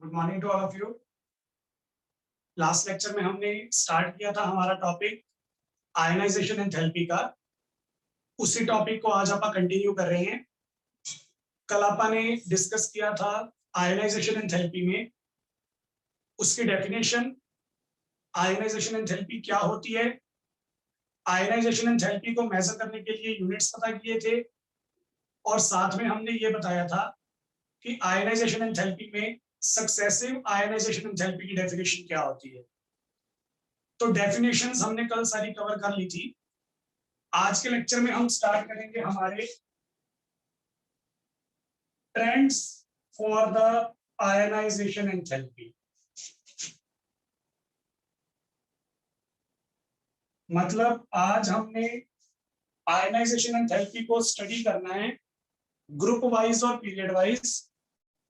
Good morning to all of you. Last lecture में हमने start किया था हमारा टॉपिक आयनाइजेशन एंथैल्पी का। उसी टॉपिक को आज आप कंटिन्यू कर रहे हैं। कल आपने डिस्कस किया था आयनाइजेशन एंथैल्पी में उसकी डेफिनेशन, आयनाइजेशन एंथैल्पी क्या होती है, आयनाइजेशन एंथैल्पी को मेजर करने के लिए यूनिट्स पता किए थे, और साथ में हमने ये बताया था कि आयनाइजेशन एंथैल्पी में सक्सेसिव आयनाइजेशन एंथैल्पी की डेफिनेशन क्या होती है। तो डेफिनेशंस हमने कल सारी कवर कर ली थी। आज के लेक्चर में हम स्टार्ट करेंगे हमारे trends for the ionisation enthalpy. मतलब आज हमने आयनाइजेशन एंथैल्पी को स्टडी करना है ग्रुप वाइज और पीरियड वाइज।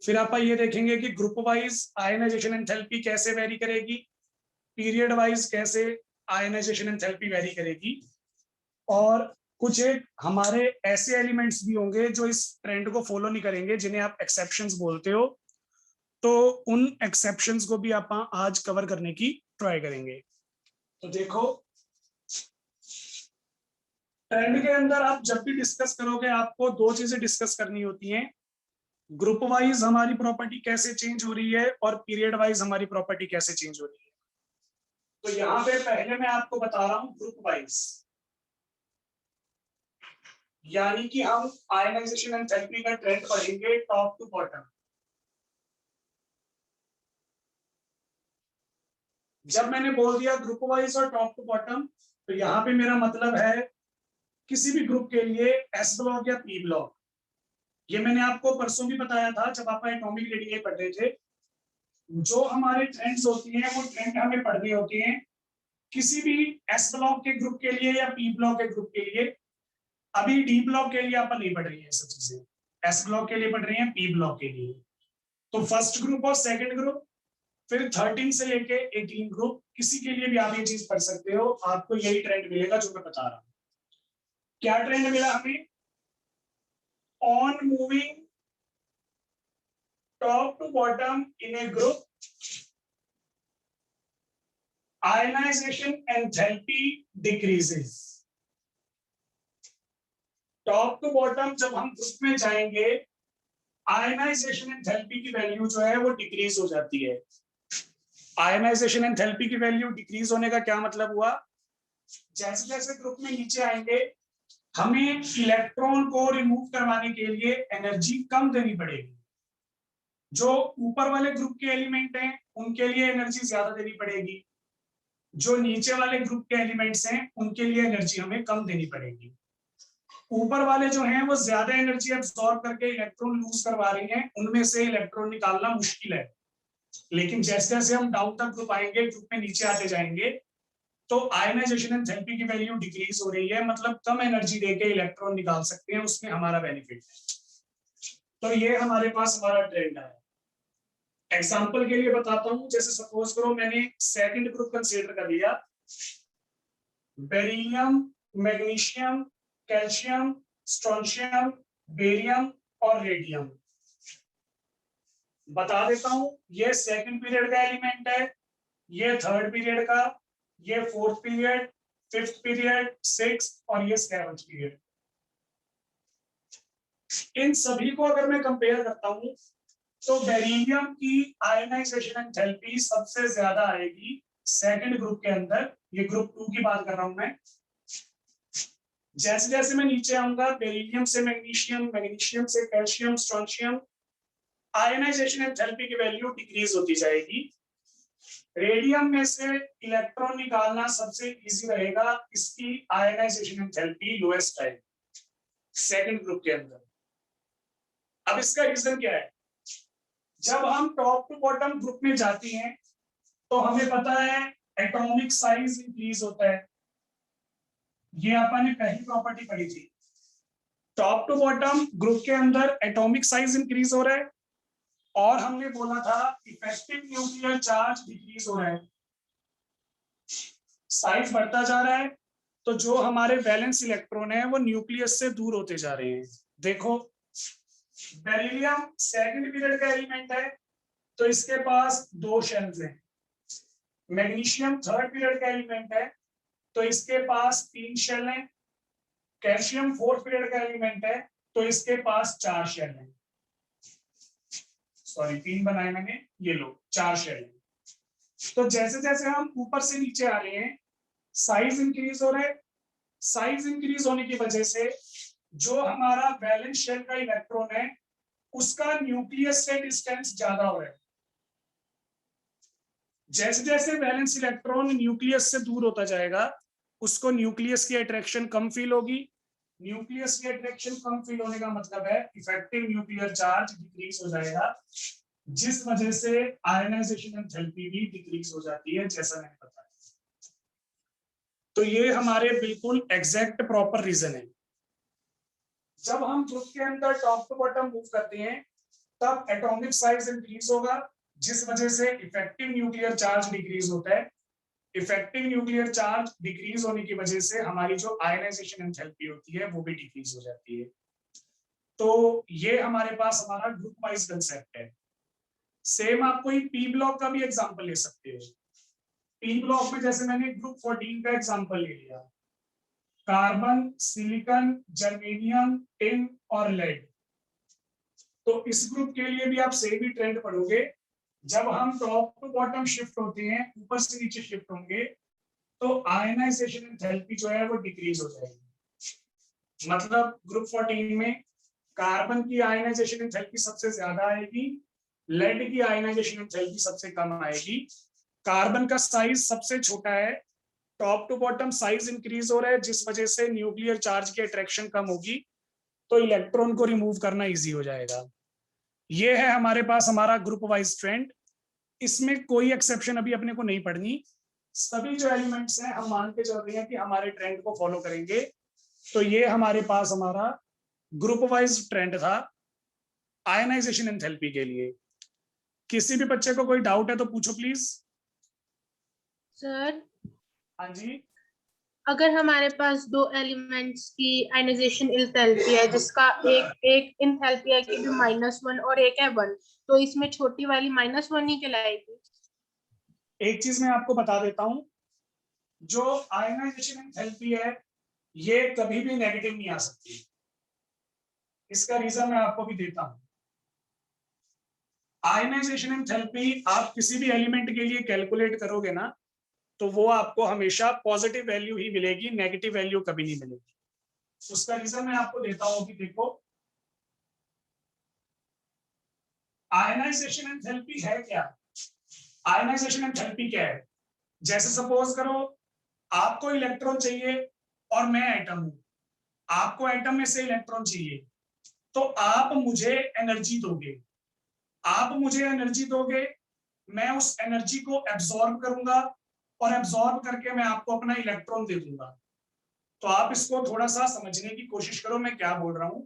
फिर आप ये देखेंगे कि ग्रुप वाइज आयनाइजेशन एंथैल्पी कैसे वेरी करेगी, पीरियड वाइज कैसे आयनाइजेशन एंथैल्पी वेरी करेगी, और कुछ एक हमारे ऐसे एलिमेंट्स भी होंगे जो इस ट्रेंड को फॉलो नहीं करेंगे, जिन्हें आप एक्सेप्शंस बोलते हो। तो उन एक्सेप्शंस को भी आप आज कवर करने की ट्राई करेंगे। तो देखो, ट्रेंड के अंदर आप जब भी डिस्कस करोगे आपको दो चीजें डिस्कस करनी होती हैं। ग्रुप वाइज हमारी प्रॉपर्टी कैसे चेंज हो रही है और पीरियड वाइज हमारी प्रॉपर्टी कैसे चेंज हो रही है। तो यहाँ पे पहले मैं आपको बता रहा हूँ ग्रुप वाइज, यानी कि हम आयनाइजेशन एंथैल्पी का ट्रेंड पढ़ेंगे टॉप टू बॉटम। जब मैंने बोल दिया ग्रुप वाइज और टॉप टू बॉटम, तो यहाँ पे मेरा मतलब है किसी भी ग्रुप के लिए एस ब्लॉक या पी ब्लॉक। ये मैंने आपको परसों भी बताया था जब आप एटॉमिक रेडियली पढ़ रहे थे। जो हमारे ट्रेंड्स होती हैं वो ट्रेंड हमें पढ़नी होती हैं किसी भी एस ब्लॉक के ग्रुप के लिए या पी ब्लॉक के ग्रुप के लिए। अभी डी ब्लॉक के लिए आप नहीं पढ़ रही है सब चीजें, एस ब्लॉक के लिए पढ़ रही है, पी ब्लॉक के लिए। तो फर्स्ट ग्रुप और सेकंड ग्रुप, फिर 13 से लेके 18 ग्रुप, किसी के लिए भी आप ये चीज पढ़ सकते हो। आपको यही ट्रेंड मिलेगा जो मैं बता रहा हूँ। क्या ट्रेंड मिला हमें? On moving top to bottom in a group, ionisation enthalpy decreases. Top to bottom जब हम ग्रुप में जाएंगे, आयनाइजेशन एंथैल्पी की वैल्यू जो है वो डिक्रीज हो जाती है। आयनाइजेशन एंथैल्पी की वैल्यू डिक्रीज होने का क्या मतलब हुआ? जैसे जैसे ग्रुप में नीचे आएंगे, हमें इलेक्ट्रॉन को रिमूव करवाने के लिए एनर्जी कम देनी पड़ेगी। जो ऊपर वाले ग्रुप के एलिमेंट हैं उनके लिए एनर्जी ज्यादा देनी पड़ेगी, जो नीचे वाले ग्रुप के एलिमेंट्स हैं उनके लिए एनर्जी हमें कम देनी पड़ेगी। ऊपर वाले जो हैं वो ज्यादा एनर्जी एब्सॉर्ब करके इलेक्ट्रॉन लूज करवा रही हैं, उनमें से इलेक्ट्रॉन निकालना मुश्किल है। लेकिन जैसे जैसे हम डाउन तक ग्रुप आएंगे, ग्रुप में नीचे आते जाएंगे, तो आयनाइजेशन एंथैल्पी की वैल्यू डिक्रीज हो रही है, मतलब कम एनर्जी देके इलेक्ट्रॉन निकाल सकते हैं, उसमें हमारा बेनिफिट है। तो ये हमारे पास हमारा ट्रेंड है। एग्जांपल के लिए बताता हूं, जैसे सपोज करो मैंने सेकंड ग्रुप कंसीडर कर लिया, beryllium, magnesium, calcium, strontium, barium और रेडियम। बता देता हूं, ये सेकंड पीरियड का एलिमेंट है, ये थर्ड पीरियड का, ये fourth period, fifth period, sixth और ये सेवंथ पीरियड। इन सभी को अगर मैं कंपेयर करता हूं तो बेरिलियम की आयनाइजेशन एंथैल्पी सबसे ज्यादा आएगी सेकंड ग्रुप के अंदर। ये ग्रुप 2 की बात कर रहा हूं मैं। जैसे जैसे मैं नीचे आऊंगा, बेरिलियम से मैग्नीशियम, मैग्नीशियम से कैल्शियम, स्ट्रोंशियम, आयनाइजेशन एंथैल्पी की वैल्यू डिक्रीज होती जाएगी। रेडियम में से इलेक्ट्रॉन निकालना सबसे इजी रहेगा, इसकी आयनाइजेशन एंथैल्पी लोएस्ट है सेकंड ग्रुप के अंदर। अब इसका रीजन क्या है? जब हम टॉप टू बॉटम ग्रुप में जाती हैं तो हमें पता है एटॉमिक साइज इंक्रीज होता है। ये अपन ने पहली प्रॉपर्टी पढ़ी थी। टॉप टू बॉटम ग्रुप के अंदर एटॉमिक साइज इंक्रीज हो रहा है, और हमने बोला था इफेक्टिव न्यूक्लियर चार्ज डिक्रीज हो रहा है। साइज बढ़ता जा रहा है, तो जो हमारे वैलेंस इलेक्ट्रॉन है वो न्यूक्लियस से दूर होते जा रहे हैं। देखो, बेरिलियम सेकंड पीरियड का एलिमेंट है, तो इसके पास 2 शेल्स हैं। मैग्नीशियम 3rd पीरियड का एलिमेंट है, तो इसके पास 3 शेल हैं। कैल्शियम 4th पीरियड का एलिमेंट है, तो इसके पास 4 शेल हैं। सॉरी 3 बनाए मैंने, ये लो 4 शेल हैं। तो जैसे जैसे हम ऊपर से नीचे आ रहे हैं, साइज इंक्रीज हो रहा है। साइज इंक्रीज होने की वजह से जो हमारा वैलेंस शेल का इलेक्ट्रॉन है, उसका न्यूक्लियस से डिस्टेंस ज्यादा हो रहा है। जैसे जैसे वैलेंस इलेक्ट्रॉन न्यूक्लियस से दूर होता जाएगा, उसको न्यूक्लियस की अट्रैक्शन कम फील होगी। न्यूक्लियस की अट्रैक्शन कम फील होने का मतलब है इफेक्टिव न्यूक्लियर चार्ज डिक्रीज हो जाएगा, जिस वजह से आयनाइजेशन एंथैल्पी भी डिक्रीज हो जाती है, जैसा मैंने बताया। तो ये हमारे बिल्कुल एग्जैक्ट प्रॉपर रीजन है। जब हम ग्रुप के अंदर टॉप टू बॉटम मूव करते हैं, तब एटॉमिक साइज इंक्रीज होगा, जिस वजह से इफेक्टिव न्यूक्लियर चार्ज डिक्रीज होता है। इफेक्टिव न्यूक्लियर चार्ज डिक्रीज होने की वजह से हमारी जो आयनाइजेशन एंथैल्पी होती है वो भी डिक्रीज हो जाती है। तो ये हमारे पास हमारा ग्रुप वाइज कंसेप्ट है। सेम आप कोई पी ब्लॉक का भी एग्जांपल ले सकते हो। पी ब्लॉक में जैसे मैंने ग्रुप 14 का एग्जांपल ले लिया, कार्बन, सिलिकॉन, जर्मेनियम, टिन और लेड। तो इस ग्रुप के लिए भी आप सेम ही ट्रेंड पढ़ोगे। जब हम टॉप टू बॉटम शिफ्ट होते हैं, ऊपर से नीचे शिफ्ट होंगे, तो आयनाइजेशन एंथैल्पी जो है वो डिक्रीज हो जाएगी। मतलब ग्रुप 14 में कार्बन की आयनाइजेशन एंथैल्पी सबसे ज्यादा आएगी, लेड की आयनाइजेशन एंथैल्पी सबसे कम आएगी। कार्बन का साइज सबसे छोटा है, top to bottom size increase हो रहा है, जिस वजह से न्यूक्लियर चार्ज की अट्रैक्शन कम होगी, तो इलेक्ट्रॉन को रिमूव करना इजी हो जाएगा। ये है हमारे पास हमारा ग्रुप वाइज ट्रेंड। इसमें कोई एक्सेप्शन अभी अपने को नहीं पढ़नी। सभी जो एलिमेंट्स हैं हम मान के चल रहे हैं कि हमारे ट्रेंड को फॉलो करेंगे। तो ये हमारे पास हमारा ग्रुप वाइज ट्रेंड था आयनाइजेशन एंथैल्पी के लिए। किसी भी बच्चे को कोई डाउट है तो पूछो प्लीज। सर, हाँ जी, अगर हमारे पास 2 एलिमेंट्स की आयनाइजेशन एंथैल्पी है, जिसका एक एंथैल्पी है कि -1 और एक है 1, तो इसमें छोटी वाली -1 ही कहलाएगी। एक चीज मैं आपको बता देता हूं, जो आयनाइजेशन एंथैल्पी है ये कभी भी नेगेटिव नहीं आ सकती। इसका रीजन मैं आपको भी देता हूं। आयनाइजेशन एंथैल्पी आप किसी भी एलिमेंट के लिए कैलकुलेट करोगे ना, तो वो आपको हमेशा पॉजिटिव वैल्यू ही मिलेगी, नेगेटिव वैल्यू कभी नहीं मिलेगी। उसका रीजन मैं आपको देता हूं कि देखो, आयनाइजेशन एंथैल्पी है क्या। आयनाइजेशन एंथैल्पी क्या है, जैसे सपोज करो आपको इलेक्ट्रॉन चाहिए और मैं एटम हूं, आपको एटम में से इलेक्ट्रॉन चाहिए, तो आप मुझे एनर्जी दोगे। आप मुझे एनर्जी दोगे, मैं उस एनर्जी को एब्जॉर्ब करूंगा और एब्जॉर्ब करके मैं आपको अपना इलेक्ट्रॉन दे दूंगा। तो आप इसको थोड़ा सा समझने की कोशिश करो मैं क्या बोल रहा हूं।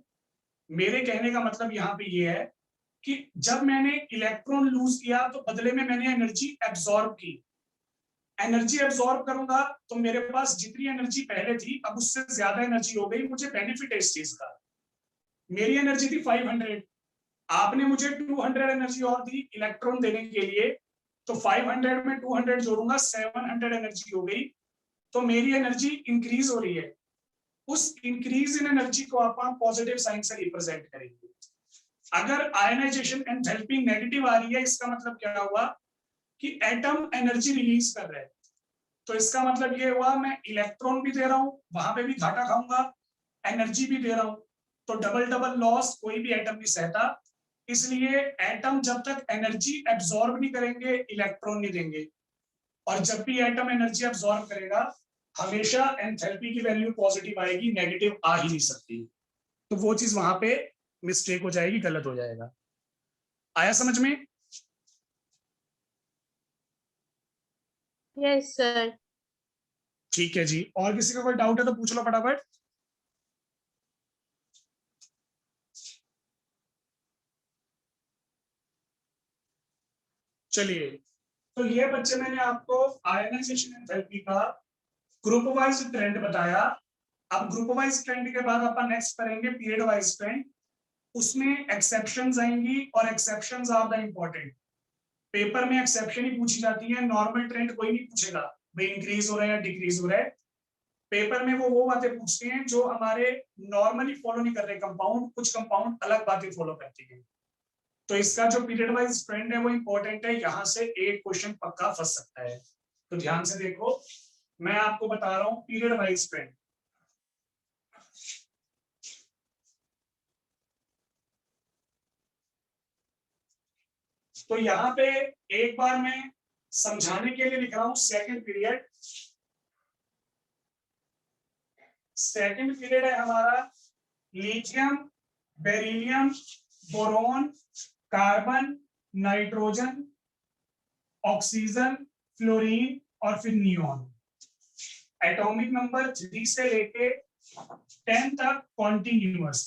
मेरे कहने का मतलब यहाँ पे ये है कि जब मैंने इलेक्ट्रॉन लूज किया तो बदले में मैंने एनर्जी एब्जॉर्ब की। एनर्जी एब्जॉर्ब करूंगा तो मेरे पास जितनी एनर्जी पहले थी अब उससे ज्यादा एनर्जी हो गई। मुझे बेनिफिट है इस चीज का। मेरी एनर्जी थी 500, आपने मुझे 200 एनर्जी और दी इलेक्ट्रॉन देने के लिए, तो 500 में 200 जोड़ूंगा 700 एनर्जी हो गई। तो मेरी एनर्जी इंक्रीज हो रही है। उस इंक्रीज इन एनर्जी को आप पॉजिटिव साइन से रिप्रेजेंट करेंगे। अगर आयनाइजेशन एंथैल्पी नेगेटिव आ रही है, इसका मतलब क्या हुआ कि एटम एनर्जी रिलीज कर रहा है। तो इसका मतलब ये हुआ मैं इलेक्ट्रॉन भी दे रहा हूं, वहां पे भी घाटा खाऊंगा, एनर्जी भी दे रहा हूं। तो डबल डबल लॉस कोई भी एटम नहीं सहता। इसलिए एटम जब तक एनर्जी एब्जॉर्ब नहीं करेंगे, इलेक्ट्रॉन नहीं देंगे। और जब भी एटम एनर्जी एब्जॉर्ब करेगा, हमेशा एंथैल्पी की वैल्यू पॉजिटिव आएगी, नेगेटिव आ ही नहीं सकती। तो वो चीज वहां पे मिस्टेक हो जाएगी, गलत हो जाएगा। आया समझ में? Yes sir. ठीक है जी, और किसी का कोई डाउट है तो पूछ लो फटाफट। चलिए, तो ये बच्चे मैंने आपको आयनाइजेशन एंथैल्पी का ग्रुप वाइज ट्रेंड बताया। अब ग्रुप वाइज ट्रेंड के बाद अपन नेक्स्ट करेंगे पीरियड वाइज ट्रेंड। उसमें एक्सेप्शंस आएंगी और exceptions are the important. Paper में एक्सेप्शन ही पूछी जाती है, नॉर्मल ट्रेंड कोई नहीं पूछेगा भाई इंक्रीज हो रहा है या डिक्रीज हो रहा है। पेपर में वो बातें पूछते हैं जो हमारे नॉर्मली फॉलो नहीं कर रहे कंपाउंड, कुछ कंपाउंड अलग बातें फॉलो करते हैं। तो इसका जो पीरियड वाइज ट्रेंड है वो इंपॉर्टेंट है, यहाँ से एक क्वेश्चन पक्का फंस सकता है। तो ध्यान से देखो, मैं आपको बता रहा हूँ पीरियड वाइज ट्रेंड। तो यहाँ पे एक बार मैं समझाने के लिए लिख रहा हूं सेकंड पीरियड। सेकंड पीरियड है हमारा lithium, beryllium, boron, carbon, nitrogen, oxygen, fluorine और फिर नियॉन। एटॉमिक नंबर 3 से लेके 10 तक कॉन्टिन्यूअस।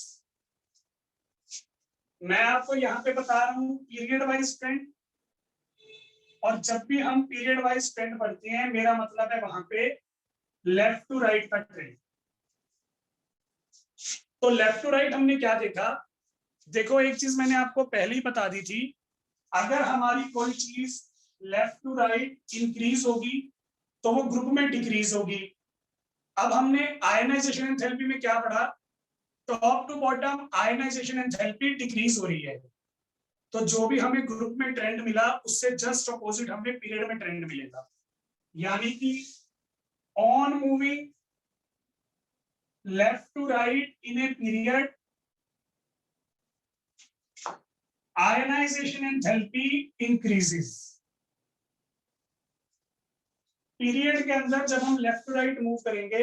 मैं आपको यहाँ पे बता रहा हूँ पीरियड वाइज ट्रेंड, और जब भी हम पीरियड वाइज ट्रेंड पढ़ते हैं मेरा मतलब है वहां पे लेफ्ट टू राइट का ट्रेंड। तो लेफ्ट टू राइट हमने क्या देखा, देखो एक चीज मैंने आपको पहले ही बता दी थी, अगर हमारी कोई चीज लेफ्ट टू राइट इंक्रीज होगी तो वो ग्रुप में डिक्रीज होगी। अब हमने आयनाइजेशन एंथैल्पी में क्या पढ़ा, top to bottom ionisation enthalpy decrease हो रही है। तो जो भी हमें ग्रुप में ट्रेंड मिला उससे जस्ट अपोजिट हमें पीरियड में ट्रेंड मिलेगा, यानी कि on moving left to right in a period ionisation enthalpy increases. Period के अंदर जब हम लेफ्ट टू राइट मूव करेंगे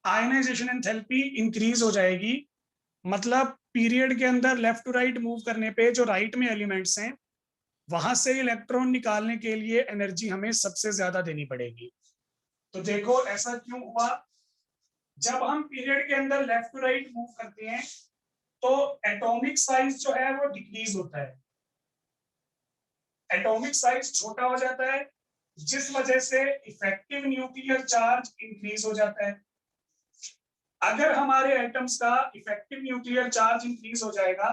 आयनाइजेशन एंथैल्पी इंक्रीज हो जाएगी। मतलब पीरियड के अंदर लेफ्ट टू राइट मूव करने पे जो राइट में एलिमेंट्स हैं वहां से इलेक्ट्रॉन निकालने के लिए एनर्जी हमें सबसे ज्यादा देनी पड़ेगी। तो देखो ऐसा क्यों हुआ, जब हम पीरियड के अंदर लेफ्ट टू राइट मूव करते हैं तो एटॉमिक साइज जो है वो डिक्रीज होता है, एटॉमिक साइज छोटा हो जाता है, जिस वजह से इफेक्टिव न्यूक्लियर चार्ज इंक्रीज हो जाता है। अगर हमारे एटम्स का इफेक्टिव न्यूक्लियर चार्ज इंक्रीज हो जाएगा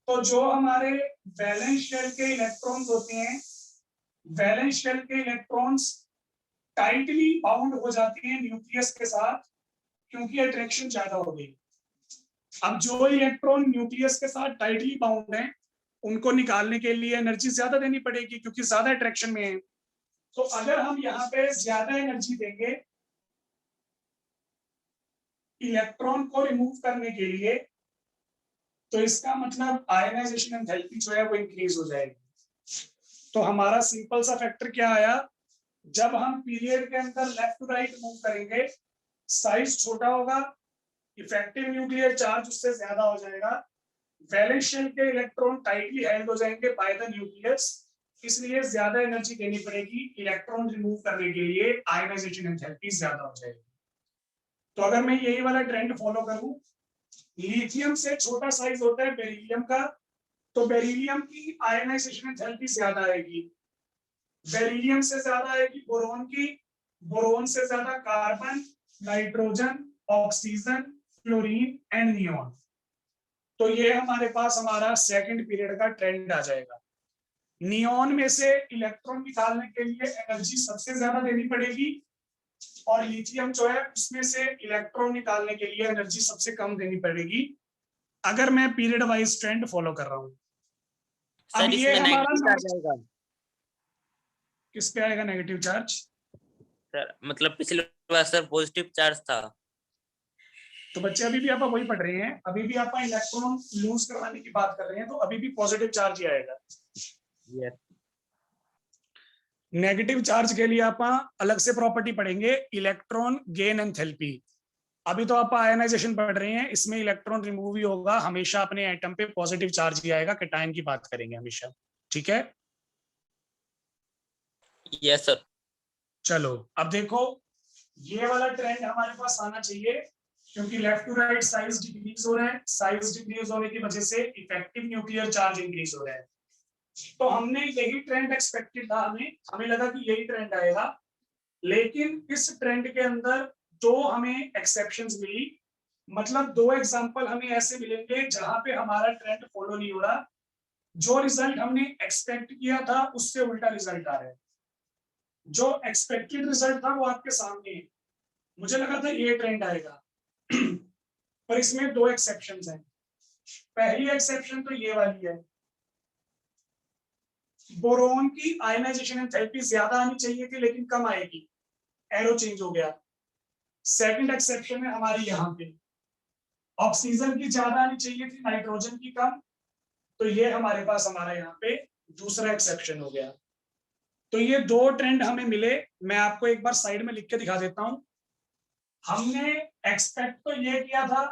तो जो हमारे वैलेंस शेल के इलेक्ट्रॉन्स होते हैं, वैलेंस शेल के इलेक्ट्रॉन्स टाइटली बाउंड हो जाते हैं न्यूक्लियस के साथ क्योंकि अट्रैक्शन ज्यादा हो गई। अब जो इलेक्ट्रॉन न्यूक्लियस के साथ टाइटली बाउंड है उनको निकालने के लिए एनर्जी ज्यादा देनी पड़ेगी क्योंकि ज्यादा अट्रैक्शन में है। तो अगर हम यहाँ पे ज्यादा एनर्जी देंगे इलेक्ट्रॉन को रिमूव करने के लिए तो इसका मतलब आयनाइजेशन एंथैल्पी जो है वो इंक्रीज हो जाएगी। तो हमारा सिंपल सा फैक्टर क्या आया, जब हम पीरियड के अंदर लेफ्ट टू राइट मूव करेंगे साइज छोटा होगा, इफेक्टिव न्यूक्लियर चार्ज उससे ज्यादा हो जाएगा, वैलेंस शेल के इलेक्ट्रॉन टाइटली हेल्ड हो जाएंगे बाय द न्यूक्लियस, इसलिए ज्यादा एनर्जी देनी पड़ेगी इलेक्ट्रॉन रिमूव करने के लिए, आयनाइजेशन एंथैल्पी ज्यादा हो जाएगी। तो अगर मैं यही वाला ट्रेंड फॉलो करूं, लिथियम से छोटा साइज होता है बेरिलियम का, तो बेरिलियम की आयनाइजेशन एंथैल्पी ज्यादा आएगी, बेरिलियम से ज्यादा आएगी बोरोन की, बोरोन से ज्यादा carbon, nitrogen, oxygen, fluorine and neon. तो ये हमारे पास हमारा सेकंड पीरियड का ट्रेंड आ जाएगा। नियॉन में से इलेक्ट्रॉन निकालने के लिए एनर्जी सबसे ज्यादा देनी पड़ेगी और लिथियम जो है उसमें से इलेक्ट्रॉन निकालने के लिए एनर्जी सबसे कम देनी पड़ेगी, अगर मैं पीरियड वाइज ट्रेंड फॉलो कर रहा हूं। अब ये हमारा किस पे आएगा नेगेटिव चार्ज सर, मतलब पिछले बार सर पॉजिटिव चार्ज था। तो बच्चे अभी भी आप वही पढ़ रहे हैं, अभी भी आप इलेक्ट्रॉन लूज करवाने की बात कर रहे हैं, तो अभी भी पॉजिटिव चार्ज ही आएगा। यस। नेगेटिव चार्ज के लिए आप अलग से प्रॉपर्टी पढ़ेंगे, इलेक्ट्रॉन गेन एंथैल्पी। अभी तो आप आयनाइजेशन पढ़ रहे हैं, इसमें इलेक्ट्रॉन रिमूव ही होगा, हमेशा अपने एटम पे पॉजिटिव चार्ज ही आएगा, कैटायन की बात करेंगे हमेशा, ठीक है। Yes sir. चलो अब देखो ये वाला ट्रेंड हमारे पास आना चाहिए क्योंकि left to right size decrease हो रहा है, साइज डिक्रीज होने की वजह से इफेक्टिव न्यूक्लियर चार्ज इंक्रीज हो रहा है। तो हमने यही ट्रेंड एक्सपेक्टेड था, हमें लगा कि यही ट्रेंड आएगा, लेकिन इस ट्रेंड के अंदर दो हमें एक्सेप्शंस मिली, मतलब दो एग्जांपल हमें ऐसे मिलेंगे जहां पे हमारा ट्रेंड फॉलो नहीं हो रहा। जो रिजल्ट हमने एक्सपेक्ट किया था उससे उल्टा रिजल्ट आ रहा है। जो एक्सपेक्टेड रिजल्ट था वो आपके सामने है। मुझे लगा था ये ट्रेंड आएगा पर इसमें दो एक्सेप्शंस हैं। पहली एक्सेप्शन तो ये वाली है, बोरोन की आयनाइजेशन एंथैल्पी ज्यादा आनी चाहिए थी लेकिन कम आएगी, एरो चेंज हो गया। सेकंड एक्सेप्शन है हमारी यहाँ पे, ऑक्सीजन की ज्यादा आनी चाहिए थी, नाइट्रोजन की कम। तो ये हमारे पास हमारा यहाँ पे दूसरा एक्सेप्शन हो गया। तो ये दो ट्रेंड हमें मिले। मैं आपको एक बार साइड में लिख के दिखा देता हूं। हमने एक्सपेक्ट तो ये किया था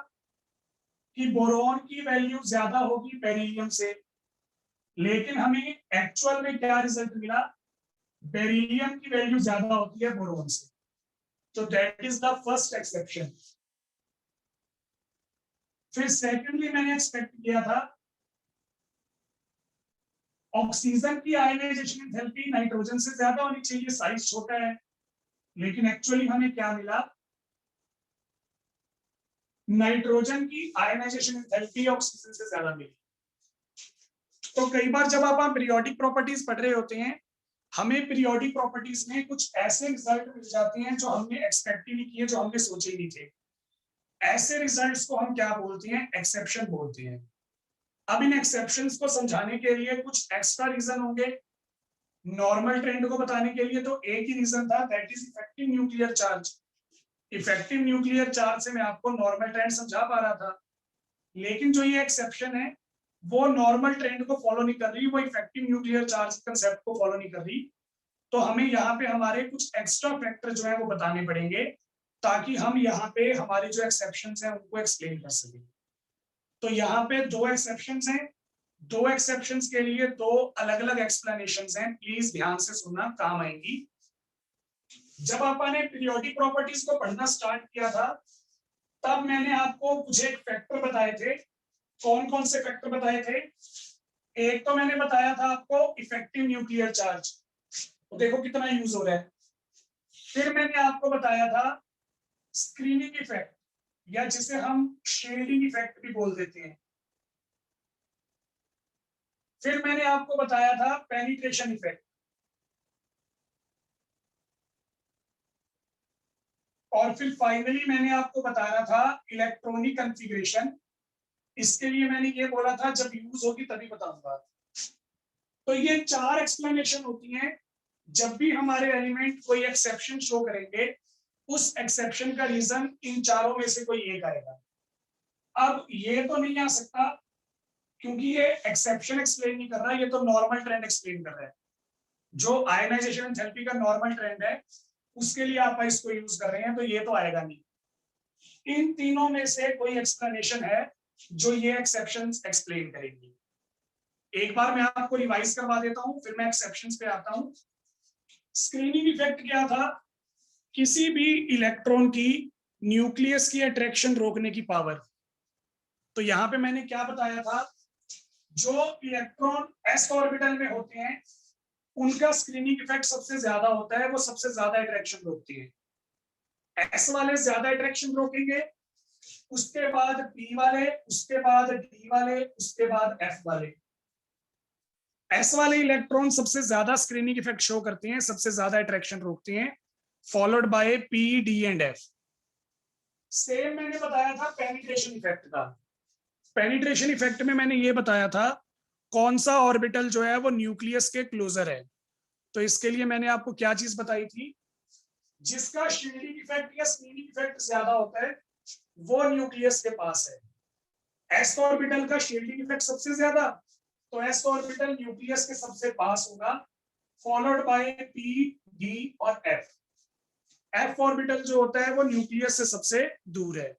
कि बोरोन की वैल्यू ज्यादा होगी बेरिलियम से, लेकिन हमें एक्चुअल में क्या रिजल्ट मिला, बेरिलियम की वैल्यू ज्यादा होती है बोरोन से। तो that is the first exception. फिर सेकेंडली मैंने एक्सपेक्ट किया था ऑक्सीजन की आयनाइजेशन एंथैल्पी नाइट्रोजन से ज्यादा होनी चाहिए, साइज छोटा है, लेकिन एक्चुअली हमें क्या मिला, नाइट्रोजन की आयनाइजेशन एंथैल्पी ऑक्सीजन से ज्यादा मिली। तो कई बार जब आप पीरियोडिक प्रॉपर्टीज पढ़ रहे होते हैं, हमें पीरियोडिक प्रॉपर्टीज में कुछ ऐसे रिजल्ट मिल जाते हैं जो हमने एक्सपेक्ट ही नहीं किए, जो हमने सोचे ही नहीं थे। ऐसे रिजल्ट्स को हम क्या बोलते हैं, एक्सेप्शन बोलते हैं। अब इन एक्सेप्शंस को समझाने के लिए कुछ एक्स्ट्रा रीजन होंगे। नॉर्मल ट्रेंड को बताने के लिए तो एक ही रीजन था, that is effective nuclear charge. Effective nuclear charge से मैं आपको नॉर्मल ट्रेंड समझा पा रहा था, लेकिन जो ये एक्सेप्शन है वो नॉर्मल ट्रेंड को फॉलो नहीं कर रही, वो इफेक्टिव न्यूक्लियर चार्ज कंसेप्ट को फॉलो नहीं कर रही। तो हमें यहाँ पे हमारे कुछ एक्स्ट्रा फैक्टर जो है वो बताने पड़ेंगे, ताकि हम यहाँ पे हमारे जो एक्सेप्शंस हैं उनको एक्सप्लेन कर सकें। तो यहाँ पे दो एक्सेप्शंस हैं, दो एक्सेप्शंस के लिए दो अलग अलग एक्सप्लेनेशंस हैं, प्लीज ध्यान से सुनना, काम आएंगी। जब आपने पीरियोडिक प्रॉपर्टीज को पढ़ना स्टार्ट किया था तब मैंने आपको कुछ एक फैक्टर बताए थे। कौन कौन से फैक्टर बताए थे? एक तो मैंने बताया था आपको इफेक्टिव न्यूक्लियर चार्ज, तो देखो कितना यूज हो रहा है। फिर मैंने आपको बताया था स्क्रीनिंग इफेक्ट, या जिसे हम शेडिंग इफेक्ट भी बोल देते हैं। फिर मैंने आपको बताया था पेनिट्रेशन इफेक्ट, और फिर फाइनली मैंने आपको बताया था इलेक्ट्रॉनिक कॉन्फ़िगरेशन। इसके लिए मैंने ये बोला था जब यूज होगी तभी बताऊंगा। तो ये चार एक्सप्लेनेशन होती हैं जब भी हमारे एलिमेंट कोई एक्सेप्शन शो करेंगे, उस एक्सेप्शन का रीजन इन चारों में से कोई एक आएगा। अब ये तो नहीं आ सकता क्योंकि ये एक्सेप्शन एक्सप्लेन नहीं कर रहा, ये तो नॉर्मल ट्रेंड एक्सप्लेन कर रहा है। जो आयनाइजेशन एंथैल्पी का नॉर्मल ट्रेंड है उसके लिए आप इसको यूज कर रहे हैं, तो ये तो आएगा नहीं। इन तीनों में से कोई एक्सप्लेनेशन है जो ये एक्सेप्शंस एक्सप्लेन करेंगी। एक बार मैं आपको रिवाइज करवा देता हूं, फिर मैं एक्सेप्शंस पे आता हूं। स्क्रीनिंग इफेक्ट क्या था? किसी भी इलेक्ट्रॉन की न्यूक्लियस की अट्रैक्शन रोकने की पावर। तो यहाँ पे मैंने क्या बताया था, जो इलेक्ट्रॉन s ऑर्बिटल में होते हैं उनका स्क्रीनिंग इफेक्ट सबसे ज्यादा होता है, वो सबसे ज्यादा अट्रैक्शन रोकती है। s वाले ज्यादा अट्रैक्शन रोकेंगे, उसके बाद p वाले, उसके बाद d वाले, उसके बाद f वाले। s वाले इलेक्ट्रॉन सबसे ज्यादा स्क्रीनिंग इफेक्ट शो करते हैं, सबसे ज्यादा अट्रैक्शन रोकते हैं, followed by p, d and f। Same मैंने बताया था पेनिट्रेशन इफेक्ट का। पेनिट्रेशन इफेक्ट में मैंने ये बताया था कौन सा ऑर्बिटल जो है वो न्यूक्लियस के क्लोजर है। तो इसके लिए मैंने आपको क्या चीज बताई थी, जिसका शील्डिंग इफेक्ट या स्क्रीनिंग इफेक्ट ज्यादा होता है वो न्यूक्लियस के पास है। s ऑर्बिटल का शील्डिंग इफेक्ट सबसे ज्यादा, तो s ऑर्बिटल न्यूक्लियस के सबसे पास होगा, फॉलोड बाय p, d और f। f ऑर्बिटल जो होता है वो न्यूक्लियस से सबसे दूर है।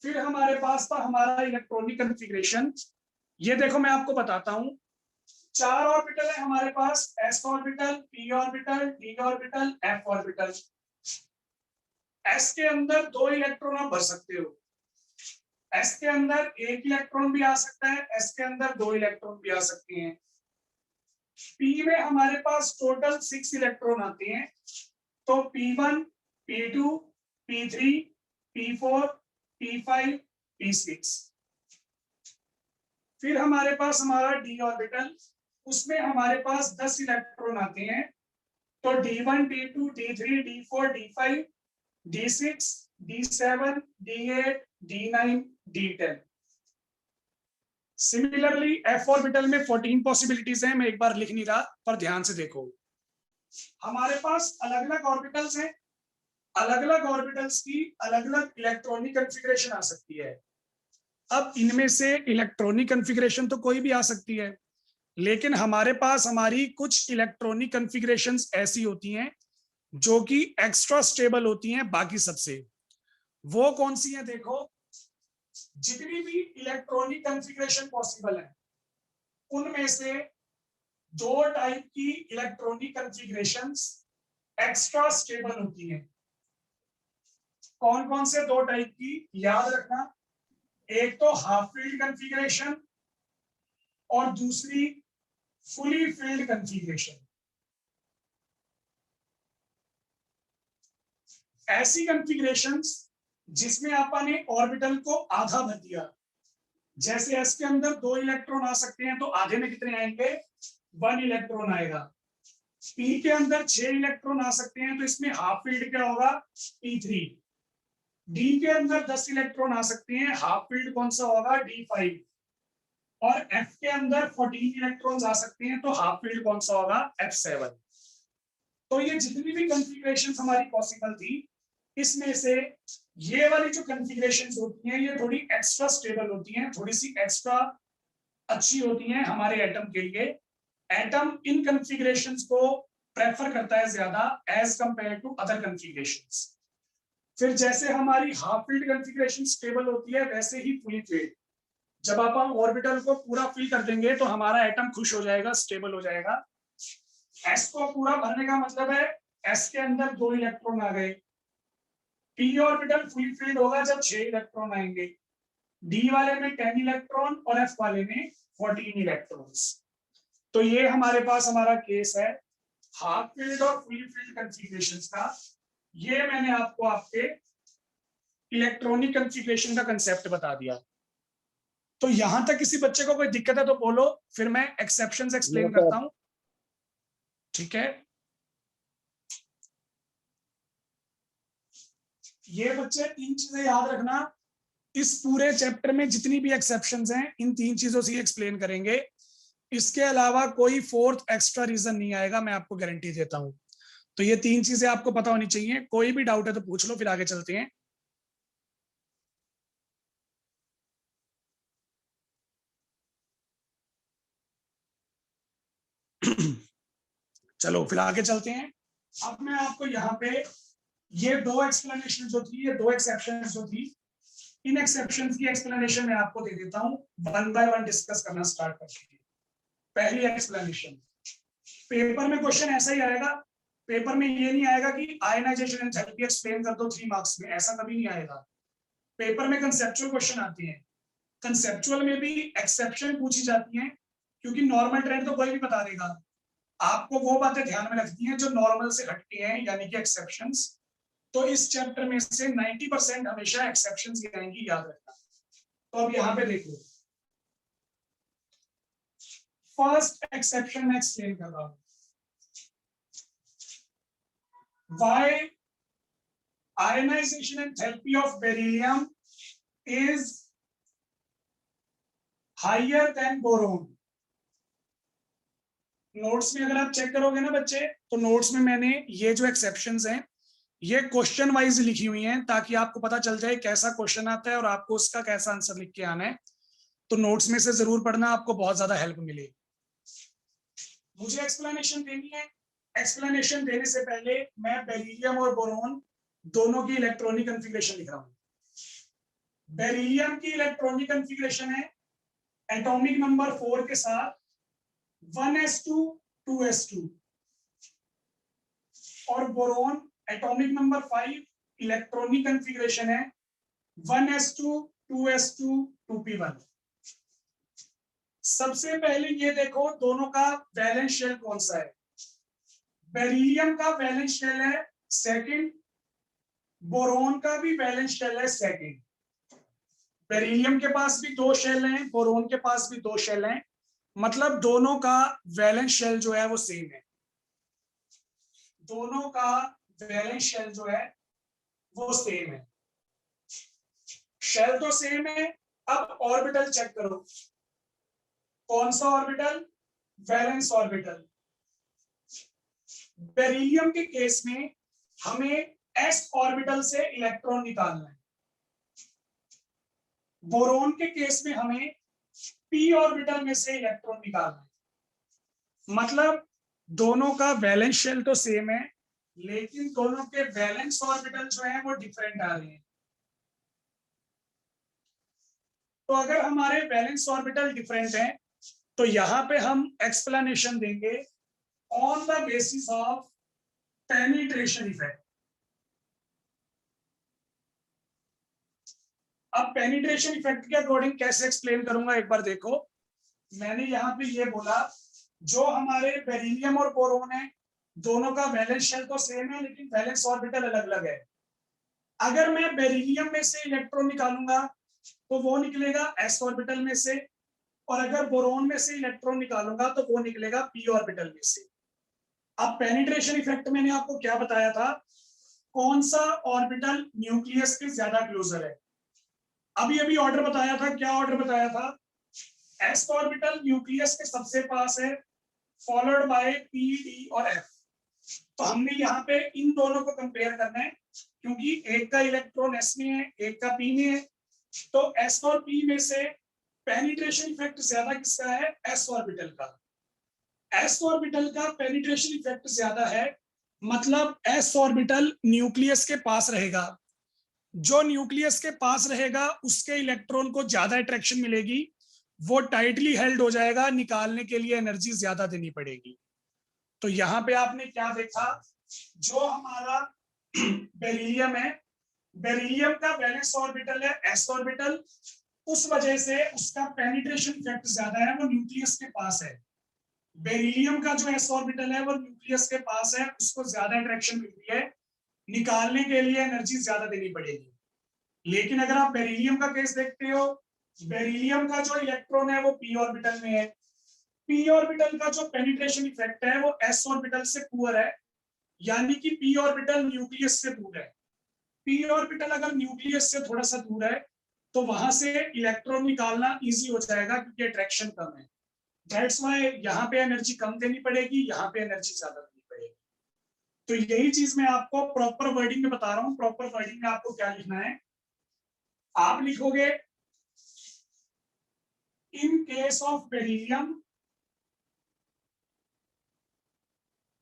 फिर हमारे पास था हमारा इलेक्ट्रॉनिक कॉन्फ़िगरेशन। ये देखो मैं आपको बताता हूं, चार ऑर्बिटल है हमारे पास, s orbital, p orbital, d orbital, f orbital. s के अंदर दो इलेक्ट्रॉन आप भर सकते हो, s के अंदर एक इलेक्ट्रॉन भी आ सकता है, s के अंदर दो इलेक्ट्रॉन भी आ सकते हैं। p में हमारे पास टोटल 6 इलेक्ट्रॉन आते हैं, तो p1, p2, p3, p4, p5, p6। फिर हमारे पास हमारा d ऑर्बिटल, उसमें हमारे पास 10 इलेक्ट्रॉन आते हैं, तो d1 d2 d3 d4 d5 d6 d7 d8 d9 d10। Similarly f orbital में 14 पॉसिबिलिटीज हैं, मैं एक बार लिख नहीं रहा पर ध्यान से देखो। हमारे पास अलग अलग ऑर्बिटल्स हैं, अलग अलग ऑर्बिटल्स की अलग अलग इलेक्ट्रॉनिक कॉन्फ़िगरेशन आ सकती है। अब इनमें से इलेक्ट्रॉनिक कॉन्फ़िगरेशन तो कोई भी आ सकती है, लेकिन हमारे पास हमारी कुछ इलेक्ट्रॉनिक कॉन्फ़िगरेशंस ऐसी होती हैं जो कि एक्स्ट्रा स्टेबल होती हैं बाकी सबसे। वो कौन सी है? देखो, जितनी भी इलेक्ट्रॉनिक कॉन्फ़िगरेशन पॉसिबल है उनमें से 2 टाइप की इलेक्ट्रॉनिक कॉन्फ़िगरेशंस एक्स्ट्रा स्टेबल होती हैं। कौन कौन से 2 टाइप की याद रखना, एक तो हाफ फील्ड कॉन्फ़िगरेशन और दूसरी फुली फील्ड कॉन्फ़िगरेशन। ऐसी कॉन्फ़िगरेशंस जिसमें आपने ऑर्बिटल को आधा भर दिया, जैसे एस के अंदर 2 इलेक्ट्रॉन आ सकते हैं तो आधे में कितने आएंगे? 1 इलेक्ट्रॉन आएगा। पी के अंदर 6 इलेक्ट्रॉन आ सकते हैं तो इसमें हाफ फील्ड क्या होगा? P3। डी के अंदर 10 इलेक्ट्रॉन आ सकते हैं, हाफ फील्ड कौन सा होगा? D5। और एफ के अंदर 14 इलेक्ट्रॉन्स आ सकते हैं तो हाफ फील्ड कौन सा होगा? F7। तो ये जितनी भी कॉन्फ़िगरेशंस हमारी पॉसिबल थी, इसमें से ये वाली जो कॉन्फ़िगरेशंस होती हैं ये थोड़ी एक्स्ट्रा स्टेबल होती हैं, थोड़ी सी एक्स्ट्रा अच्छी होती हैं हमारे एटम के लिए। एटम इन कॉन्फ़िगरेशंस को प्रेफर करता है ज्यादा as compare to other configurations. फिर जैसे हमारी हाफ फील्ड कॉन्फ़िगरेशन स्टेबल होती है, वैसे ही फुली फील्ड। जब आप ऑर्बिटल को पूरा फिल कर देंगे तो हमारा एटम खुश हो जाएगा, स्टेबल हो जाएगा। एस को पूरा भरने का मतलब है एस के अंदर 2 इलेक्ट्रॉन आ गए। पी ऑर्बिटल फुली फिल्ड होगा जब 6 इलेक्ट्रॉन आएंगे। डी वाले में 10 इलेक्ट्रॉन और एफ वाले में 14 इलेक्ट्रॉन्स। तो ये हमारे पास हमारा केस है हाफ फील्ड और फुली फील्ड कॉन्फ़िगरेशंस का। ये मैंने आपको आपके इलेक्ट्रॉनिक कॉन्फ़िगरेशन का कंसेप्ट बता दिया। तो यहां तक किसी बच्चे को कोई दिक्कत है तो बोलो, फिर मैं एक्सेप्शंस एक्सप्लेन करता हूं। ठीक है, ये बच्चे 3 चीजें याद रखना, इस पूरे चैप्टर में जितनी भी एक्सेप्शंस हैं इन 3 चीजों से एक्सप्लेन करेंगे। इसके अलावा कोई फोर्थ एक्स्ट्रा रीजन नहीं आएगा, मैं आपको गारंटी देता हूं। तो ये 3 चीजें आपको पता होनी चाहिए। कोई भी डाउट है तो पूछ लो, फिर आगे चलते हैं। चलो फिर आगे चलते हैं। अब मैं आपको यहाँ पे ये 2 एक्सप्लेनेशन जो थी, ये 2 एक्सेप्शन जो थी, इन एक्सेप्शंस की एक्सप्लेनेशन मैं आपको दे देता हूँ, 1 बाय 1 डिस्कस करना स्टार्ट करते हैं। पहली एक्सप्लेनेशन, पेपर में क्वेश्चन ऐसा ही आएगा। पेपर में ये नहीं आएगा कि आयनाइजेशन एंथैल्पी एक्सप्लेन कर दो 3 मार्क्स में, ऐसा कभी नहीं आएगा। पेपर में कंसेप्चुअल क्वेश्चन आते हैं, कंसेप्चुअल में भी एक्सेप्शन पूछी जाती हैं, क्योंकि नॉर्मल ट्रेंड तो कोई भी बता देगा। आपको वो बातें ध्यान में रखती हैं जो नॉर्मल से हटती हैं, यानी कि एक्सेप्शंस। तो इस चैप्टर में से 90% हमेशा एक्सेप्शंस ही आएंगी, याद रखना। तो अब यहाँ पे देखो, फर्स्ट एक्सेप्शन मैं एक्सप्लेन कर रहा हूं। Why ionization enthalpy of beryllium is higher than boron? Notes में अगर आप चेक करोगे ना बच्चे, तो नोट्स में मैंने ये जो एक्सेप्शंस हैं ये क्वेश्चन वाइज लिखी हुई हैं, ताकि आपको पता चल जाए कैसा क्वेश्चन आता है और आपको उसका कैसा आंसर लिख के आना है। तो नोट्स में से जरूर पढ़ना, आपको बहुत ज्यादा हेल्प मिलेगी। मुझे एक्सप्लेनेशन देनी है। एक्सप्लेनेशन देने से पहले मैं बेरिलियम और बोरोन दोनों की इलेक्ट्रॉनिक कॉन्फ़िगरेशन लिख रहा हूं। बेरिलियम की इलेक्ट्रॉनिक कॉन्फ़िगरेशन है एटॉमिक नंबर 4 के साथ 1s2 2s2, और boron atomic number 5 electronic configuration है 1s2 2s2 2p1। सबसे पहले ये देखो दोनों का वैलेंस शेल कौन सा है। बेरिलियम का वैलेंस शेल है सेकंड, बोरोन का भी वैलेंस शेल है सेकंड। बेरिलियम के पास भी 2 शेल हैं, बोरोन के पास भी 2 शेल हैं, मतलब दोनों का वैलेंस शेल जो है वो सेम है। दोनों का वैलेंस शेल जो है वो सेम है, शेल तो सेम है। अब ऑर्बिटल चेक करो, कौन सा ऑर्बिटल? Valence orbital. बेरिलियम के केस में हमें s ऑर्बिटल से इलेक्ट्रॉन निकालना है, बोरोन के केस में हमें p ऑर्बिटल में से इलेक्ट्रॉन निकालना है। मतलब दोनों का वैलेंस शेल तो सेम है, लेकिन दोनों के वैलेंस ऑर्बिटल जो है वो डिफरेंट आ रहे हैं। तो अगर हमारे वैलेंस ऑर्बिटल डिफरेंट हैं तो यहां पे हम एक्सप्लेनेशन देंगे on the basis of penetration effect. अब पेनिट्रेशन इफेक्ट के अकॉर्डिंग कैसे एक्सप्लेन करूंगा एक बार देखो। मैंने यहाँ पे ये बोला, जो हमारे बेरिलियम और बोरोन है दोनों का वैलेंस शेल तो सेम है, लेकिन वैलेंस ऑर्बिटल अलग अलग है। अगर मैं बेरिलियम में से इलेक्ट्रॉन निकालूंगा तो वो निकलेगा s ऑर्बिटल में से, और अगर बोरोन में से इलेक्ट्रॉन निकालूंगा तो वो निकलेगा p ऑर्बिटल में से। अब पेनिट्रेशन इफेक्ट मैंने आपको क्या बताया था, कौन सा ऑर्बिटल न्यूक्लियस के ज्यादा क्लोजर है। अभी अभी ऑर्डर बताया था, क्या ऑर्डर बताया था? s ऑर्बिटल न्यूक्लियस के सबसे पास है, फॉलोड बाय p, d और f। तो हमने यहाँ पे इन दोनों को कंपेयर करना है, क्योंकि एक का इलेक्ट्रॉन s में है, एक का p में है। तो s और p में से पेनिट्रेशन इफेक्ट ज्यादा किसका है? s ऑर्बिटल का। s ऑर्बिटल का पेनिट्रेशन इफेक्ट ज्यादा है, मतलब s ऑर्बिटल न्यूक्लियस के पास रहेगा। जो न्यूक्लियस के पास रहेगा उसके इलेक्ट्रॉन को ज्यादा अट्रैक्शन मिलेगी, वो टाइटली हेल्ड हो जाएगा, निकालने के लिए एनर्जी ज्यादा देनी पड़ेगी। तो यहाँ पे आपने क्या देखा, जो हमारा बेरिलियम है, बेरिलियम का वैलेंस ऑर्बिटल है s ऑर्बिटल, उस वजह से उसका पेनिट्रेशन इफेक्ट ज्यादा है, वो न्यूक्लियस के पास है। बेरिलियम का जो s ऑर्बिटल है वो न्यूक्लियस के पास है, उसको ज्यादा अट्रैक्शन मिलती है, निकालने के लिए एनर्जी ज्यादा देनी पड़ेगी। लेकिन अगर आप बेरिलियम का केस देखते हो, बेरिलियम का जो इलेक्ट्रॉन है वो p ऑर्बिटल में है। p ऑर्बिटल का जो पेनिट्रेशन इफेक्ट है वो s ऑर्बिटल से पुअर है, यानी कि p ऑर्बिटल न्यूक्लियस से दूर है। p ऑर्बिटल अगर न्यूक्लियस से थोड़ा सा दूर है तो वहां से इलेक्ट्रॉन निकालना इजी हो जाएगा, क्योंकि अट्रैक्शन कम है। दैट्स व्हाई यहाँ पे एनर्जी कम देनी पड़ेगी, यहाँ पे एनर्जी ज्यादा देनी पड़ेगी। तो यही चीज मैं आपको प्रॉपर वर्डिंग में बता रहा हूँ। प्रॉपर वर्डिंग में आपको क्या लिखना है, आप लिखोगे in case of beryllium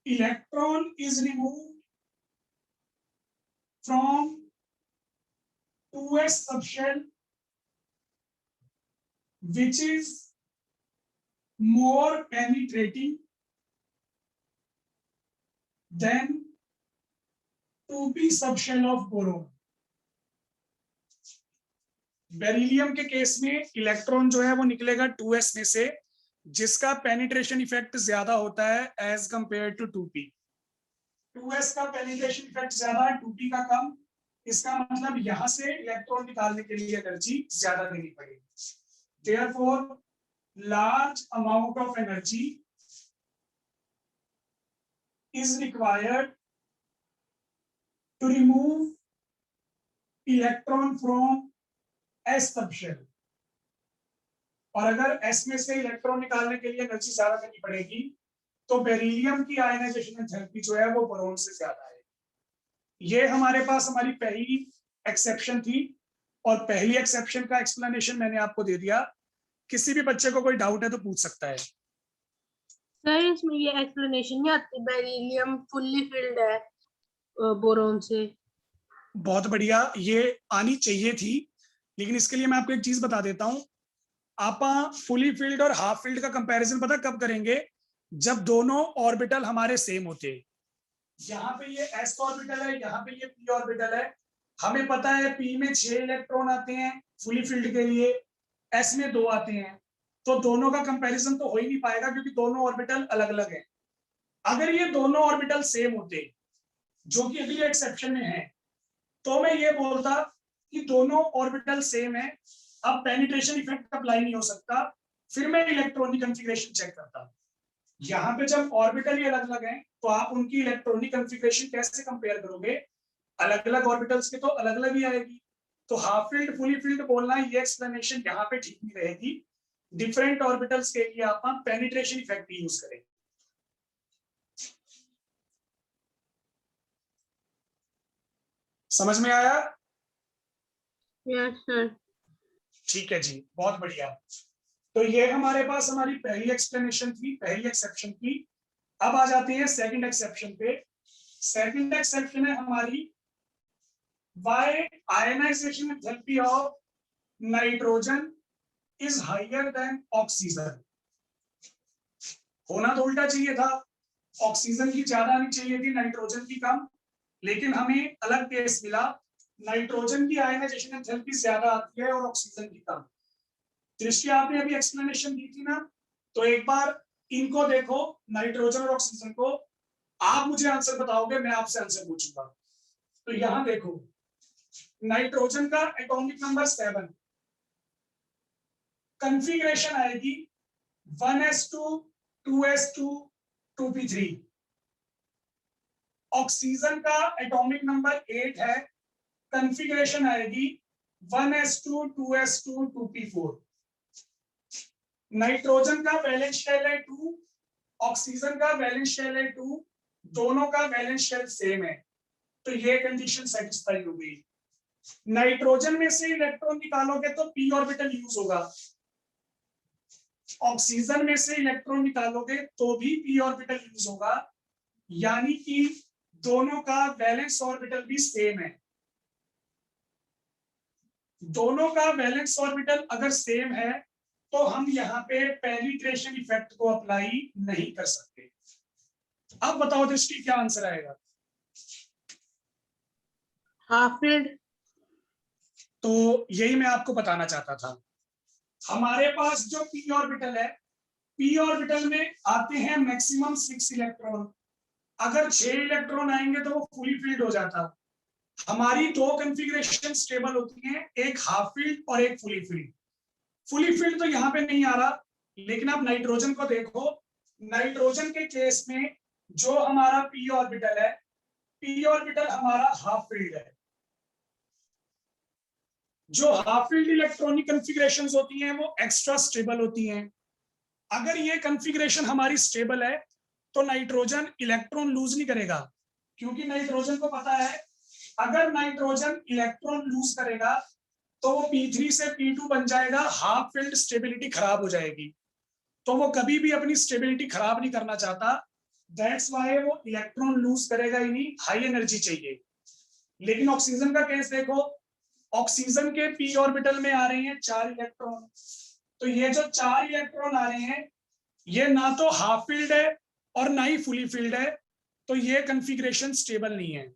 electron is removed from 2s subshell which is more penetrating than 2p subshell of boron। Beryllium के केस में इलेक्ट्रॉन जो है वो निकलेगा 2s में से, जिसका पेनिट्रेशन इफेक्ट ज्यादा होता है as compare to 2p। 2s का पेनिट्रेशन इफेक्ट ज्यादा है, 2p का कम। इसका मतलब यहां से इलेक्ट्रॉन निकालने के लिए एनर्जी ज्यादा देनी पड़ेगी। Therefore, large amount of energy is required to remove electron from s subshell। और अगर s में से इलेक्ट्रॉन निकालने के लिए एनर्जी ज्यादा देनी पड़ेगी, तो बेरिलियम की आयनाइजेशन एंथैल्पी जो है वो बोरोन से ज्यादा है। ये हमारे पास हमारी पहली एक्सेप्शन थी, और पहली एक्सेप्शन का एक्सप्लेनेशन मैंने आपको दे दिया। किसी भी बच्चे को कोई डाउट है तो पूछ सकता है। सर इसमें ये एक्सप्लेनेशन नहीं आती, बेरिलियम फुल्ली फिल्ड है बोरोन से। बहुत बढ़िया, ये आनी चाहिए थी, लेकिन इसके लिए मैं आपको एक चीज बता देता हूं। आप फुली फिल्ड और हाफ फिल्ड का कंपैरिजन पता कब करेंगे, जब दोनों ऑर्बिटल हमारे सेम होते हैं। यहाँ पे ये s ऑर्बिटल है, यहाँ पे ये p ऑर्बिटल है। हमें पता है p में 6 इलेक्ट्रॉन आते हैं फुली फिल्ड के लिए, s में 2 आते हैं। तो दोनों का कंपैरिजन तो हो ही नहीं पाएगा, क्योंकि दोनों ऑर्बिटल अलग अलग हैं। अगर ये दोनों ऑर्बिटल सेम होते, जो कि अगली एक्सेप्शन में है, तो मैं ये बोलता कि दोनों ऑर्बिटल सेम है। अब पेनिट्रेशन इफेक्ट अप्लाई नहीं हो सकता, फिर मैं इलेक्ट्रॉनिक कॉन्फ़िगरेशन चेक करता हूं। यहाँ पे जब ऑर्बिटल ही अलग अलग हैं तो आप उनकी इलेक्ट्रॉनिक कॉन्फ़िगरेशन कैसे कंपेयर करोगे? अलग अलग ऑर्बिटल्स के तो अलग अलग ही आएगी। तो हाफ फील्ड फुली फील्ड बोलना, ये एक्सप्लेनेशन यहाँ पे ठीक नहीं रहेगी। डिफरेंट ऑर्बिटल्स के लिए आप पेनिट्रेशन इफेक्ट यूज करें। समझ में आया? Yes sir. ठीक है जी, बहुत बढ़िया। तो ये हमारे पास हमारी पहली एक्सप्लेनेशन थी, पहली एक्सेप्शन की। अब आ जाते हैं सेकंड एक्सेप्शन पे। सेकंड एक्सेप्शन है हमारी, why ionisation enthalpy of nitrogen is higher than oxygen. होना तो उल्टा चाहिए था, ऑक्सीजन की ज्यादा आनी चाहिए थी, नाइट्रोजन की कम, लेकिन हमें अलग केस मिला, नाइट्रोजन की आयनाइजेशन एंथैल्पी ज्यादा आती है और ऑक्सीजन की कम। दृष्टि आपने अभी एक्सप्लेनेशन दी थी ना, तो एक बार इनको देखो, नाइट्रोजन और ऑक्सीजन को। आप मुझे आंसर बताओगे, मैं आपसे आंसर पूछूंगा। तो यहां देखो, नाइट्रोजन का एटॉमिक नंबर 7, कॉन्फ़िगरेशन आएगी 1s2 2s2 2p3। ऑक्सीजन का एटॉमिक नंबर 8 है, कॉन्फ़िगरेशन आएगी 1s2 2s2 2p4। नाइट्रोजन का वैलेंस शेल है 2, ऑक्सीजन का वैलेंस शेल है 2, दोनों का वैलेंस शेल सेम है, तो ये कंडीशन सेटिस्फाई हो गई। नाइट्रोजन में से इलेक्ट्रॉन निकालोगे तो p ऑर्बिटल यूज होगा, ऑक्सीजन में से इलेक्ट्रॉन निकालोगे तो भी p ऑर्बिटल यूज होगा, यानी कि दोनों का वैलेंस ऑर्बिटल भी सेम है। दोनों का वैलेंस ऑर्बिटल अगर सेम है तो हम यहाँ पे पेनिट्रेशन इफेक्ट को अप्लाई नहीं कर सकते। अब बताओ दृष्टि, क्या आंसर आएगा? Half field. तो यही मैं आपको बताना चाहता था। हमारे पास जो p ऑर्बिटल है, p ऑर्बिटल में आते हैं मैक्सिमम 6 इलेक्ट्रॉन। अगर 6 इलेक्ट्रॉन आएंगे तो वो फुली फील्ड हो जाता। हमारी दो कॉन्फ़िगरेशन स्टेबल होती हैं, एक हाफ फील्ड और एक फुली फील्ड। फुली फील्ड तो यहाँ पे नहीं आ रहा, लेकिन आप नाइट्रोजन को देखो। नाइट्रोजन के केस में जो हमारा p ऑर्बिटल है, p ऑर्बिटल हमारा हाफ फील्ड है। जो हाफ फील्ड इलेक्ट्रॉनिक कॉन्फ़िगरेशंस होती हैं वो एक्स्ट्रा स्टेबल होती हैं। अगर ये कॉन्फ़िगरेशन हमारी स्टेबल है तो नाइट्रोजन इलेक्ट्रॉन लूज नहीं करेगा, क्योंकि नाइट्रोजन को पता है अगर नाइट्रोजन इलेक्ट्रॉन लूज करेगा तो वो p3 से p2 बन जाएगा, हाफ फील्ड स्टेबिलिटी खराब हो जाएगी, तो वो कभी भी अपनी स्टेबिलिटी खराब नहीं करना चाहता। दैट्स व्हाई वो इलेक्ट्रॉन लूज करेगा ही नहीं, हाई एनर्जी चाहिए। लेकिन ऑक्सीजन का केस देखो, ऑक्सीजन के p ऑर्बिटल में आ रहे हैं 4 इलेक्ट्रॉन, तो ये जो 4 इलेक्ट्रॉन आ रहे हैं ये ना तो हाफ फील्ड है और ना ही फुली फील्ड है, तो ये कॉन्फ़िगरेशन स्टेबल नहीं है।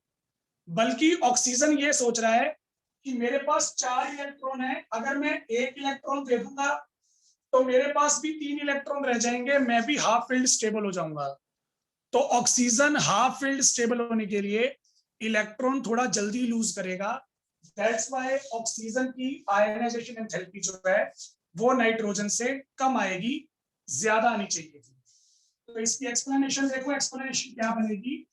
बल्कि ऑक्सीजन ये सोच रहा है कि मेरे पास 4 इलेक्ट्रॉन है, अगर मैं 1 इलेक्ट्रॉन दे दूंगा तो मेरे पास भी 3 इलेक्ट्रॉन रह जाएंगे, मैं भी हाफ फील्ड स्टेबल हो जाऊंगा। तो ऑक्सीजन हाफ फील्ड स्टेबल होने के लिए इलेक्ट्रॉन थोड़ा जल्दी लूज करेगा। दैट्स व्हाई ऑक्सीजन की आयनाइजेशन एंथैल्पी जो है वो नाइट्रोजन से कम आएगी, ज्यादा आनी चाहिए थी। तो इसकी एक्सप्लेनेशन देखो, एक्सप्लेनेशन क्या बनेगी?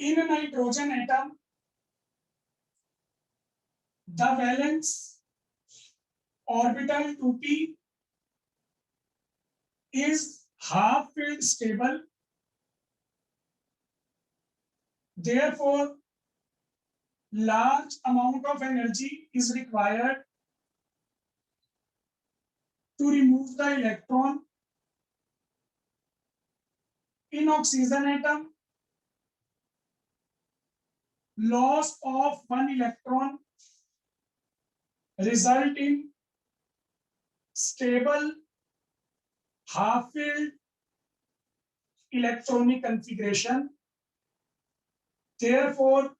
In nitrogen atom the valence orbital 2p is half field stable, therefore large amount of energy is required to remove the electron. In oxygen atom, loss of one electron result in stable half filled electronic configuration, therefore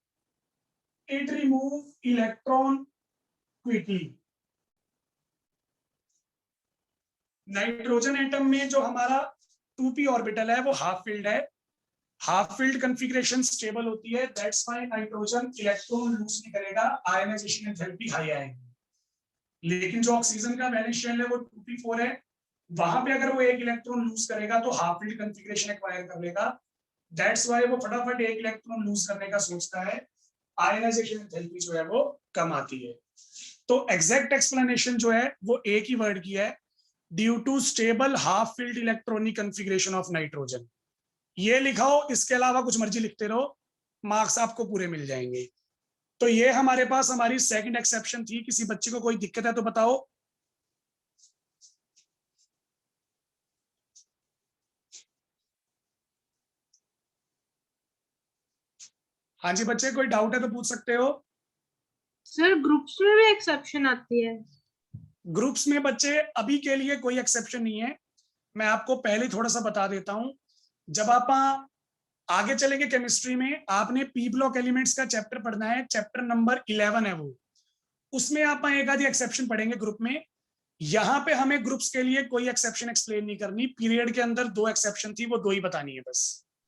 it remove electron quickly. Nitrogen atom में जो हमारा 2p orbital है वो half field है, half field configuration stable होती है, that's why nitrogen electron lose नहीं करेगा, आयनाइजेशन एंथैल्पी हाई आएगी। लेकिन जो ऑक्सीजन का वैलेंस शेल है वो 2p4 है, वहां पे अगर वो एक इलेक्ट्रॉन लूज करेगा तो हाफ फील्ड कॉन्फ़िगरेशन एक्वायर कर लेगा, दैट्स व्हाई वो फटाफट एक इलेक्ट्रॉन लूज करने का सोचता है, आयनाइजेशन एंथैल्पी जो है वो कम आती है। तो एग्जैक्ट एक्सप्लेनेशन जो है वो एक ही वर्ड की है, due to stable half filled electronic configuration of nitrogen. ये लिखाओ, इसके अलावा कुछ मर्जी लिखते रहो, मार्क्स आपको पूरे मिल जाएंगे। तो ये हमारे पास हमारी सेकंड एक्सेप्शन थी। किसी बच्चे को कोई दिक्कत है तो बताओ। हाँ जी बच्चे, कोई डाउट है तो पूछ सकते हो। सर ग्रुप्स में भी एक्सेप्शन आती है? ग्रुप्स में बच्चे अभी के लिए कोई एक्सेप्शन नहीं है, मैं आपको पहले थोड़ा सा बता देता हूं। जब आप आगे चलेंगे केमिस्ट्री में, आपने पी ब्लॉक एलिमेंट्स का चैप्टर पढ़ना है, चैप्टर नंबर 11 है वो, उसमें आप एक आधी एक्सेप्शन पढ़ेंगे ग्रुप में। यहाँ पे हमें ग्रुप्स के लिए कोई एक्सेप्शन एक्सप्लेन नहीं करनी, पीरियड के अंदर 2 एक्सेप्शन थी, वो 2 ही बतानी है बस।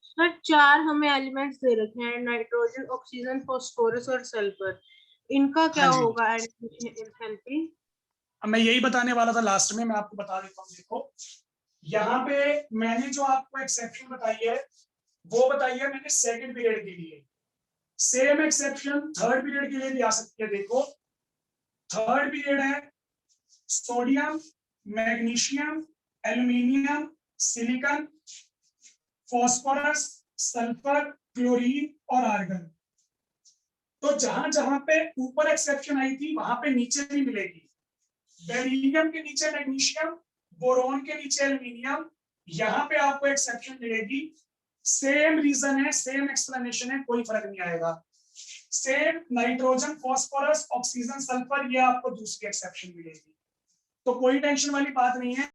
सर 4 हमें एलिमेंट्स दे रखे हैं, नाइट्रोजन, ऑक्सीजन, फास्फोरस और सल्फर, इनका क्या हाँ जी, होगा आयनाइजेशन एंथैल्पी? अब मैं यही बताने वाला था लास्ट में, मैं आपको बता देता हूँ। देखो यहाँ पे मैंने जो आपको एक्सेप्शन बताई है वो बताई है मैंने सेकंड पीरियड के लिए, सेम एक्सेप्शन थर्ड पीरियड के लिए भी आ सकती है। देखो थर्ड पीरियड है sodium, magnesium, aluminium, silicon, phosphorus, sulphur, chlorine और आर्गन। तो जहां जहां पे ऊपर एक्सेप्शन आई थी वहां पे नीचे भी मिलेगी। बेरिलियम के नीचे मैग्नीशियम, बोरॉन के नीचे एल्यूमिनियम, यहाँ पे आपको एक्सेप्शन मिलेगी। सेम रीजन है, सेम एक्सप्लेनेशन है, कोई फर्क नहीं आएगा। Same nitrogen, phosphorus, oxygen, sulphur, ये आपको दूसरी एक्सेप्शन मिलेगी। तो कोई टेंशन वाली बात नहीं है।